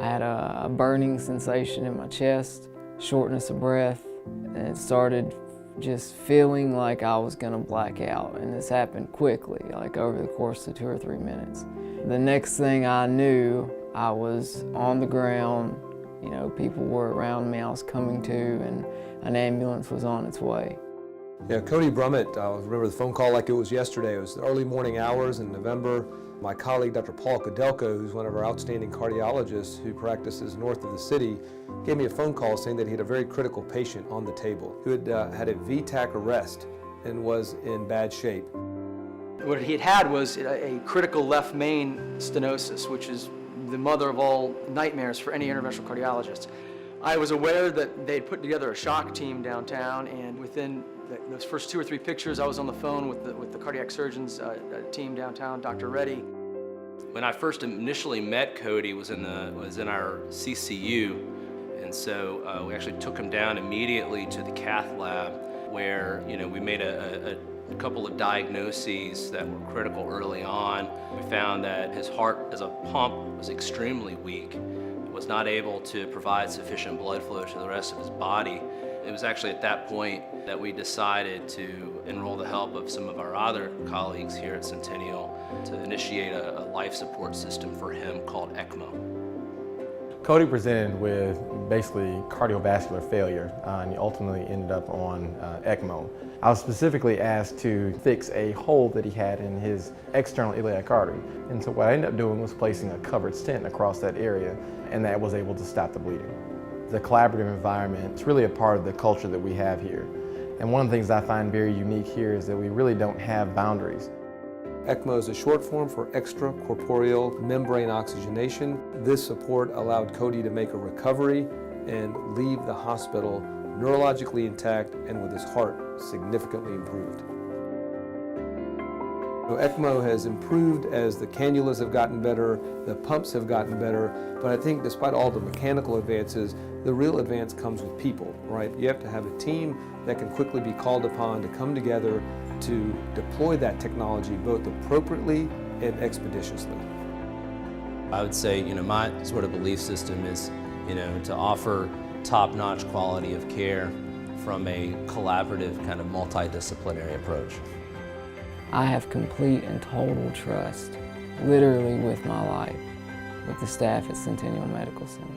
I had a burning sensation in my chest, shortness of breath, and it started just feeling like I was gonna black out. And this happened quickly, like over the course of 2 or 3 minutes. The next thing I knew, I was on the ground. You know, people were around me, I was coming to, and an ambulance was on its way. Yeah, Cody Brummett, I remember the phone call like it was yesterday. It was the early morning hours in November. My colleague, Dr. Paul Kudelka, who's one of our outstanding cardiologists who practices north of the city, gave me a phone call saying that he had a very critical patient on the table who had had a VTAC arrest and was in bad shape. What he had was a critical left main stenosis, which is the mother of all nightmares for any interventional cardiologist. I was aware that they'd put together a shock team downtown, and within those first 2 or 3 pictures, I was on the phone with the cardiac surgeons team downtown, Dr. Reddy. When I first initially met Cody was in our CCU, and so we actually took him down immediately to the cath lab, where we made a couple of diagnoses that were critical early on. We found that his heart as a pump was extremely weak, was not able to provide sufficient blood flow to the rest of his body. It was actually at that point that we decided to enroll the help of some of our other colleagues here at Centennial to initiate a life support system for him called ECMO. Cody presented with basically cardiovascular failure and he ultimately ended up on ECMO. I was specifically asked to fix a hole that he had in his external iliac artery. And so what I ended up doing was placing a covered stent across that area, and that was able to stop the bleeding. The collaborative environment is really a part of the culture that we have here. And one of the things I find very unique here is that we really don't have boundaries. ECMO is a short form for extracorporeal membrane oxygenation. This support allowed Cody to make a recovery and leave the hospital neurologically intact and with his heart significantly improved. So ECMO has improved as the cannulas have gotten better, the pumps have gotten better, but I think despite all the mechanical advances, the real advance comes with people, right? You have to have a team that can quickly be called upon to come together to deploy that technology both appropriately and expeditiously. I would say, my sort of belief system is, to offer top-notch quality of care from a collaborative kind of multidisciplinary approach. I have complete and total trust, literally with my life, with the staff at Centennial Medical Center.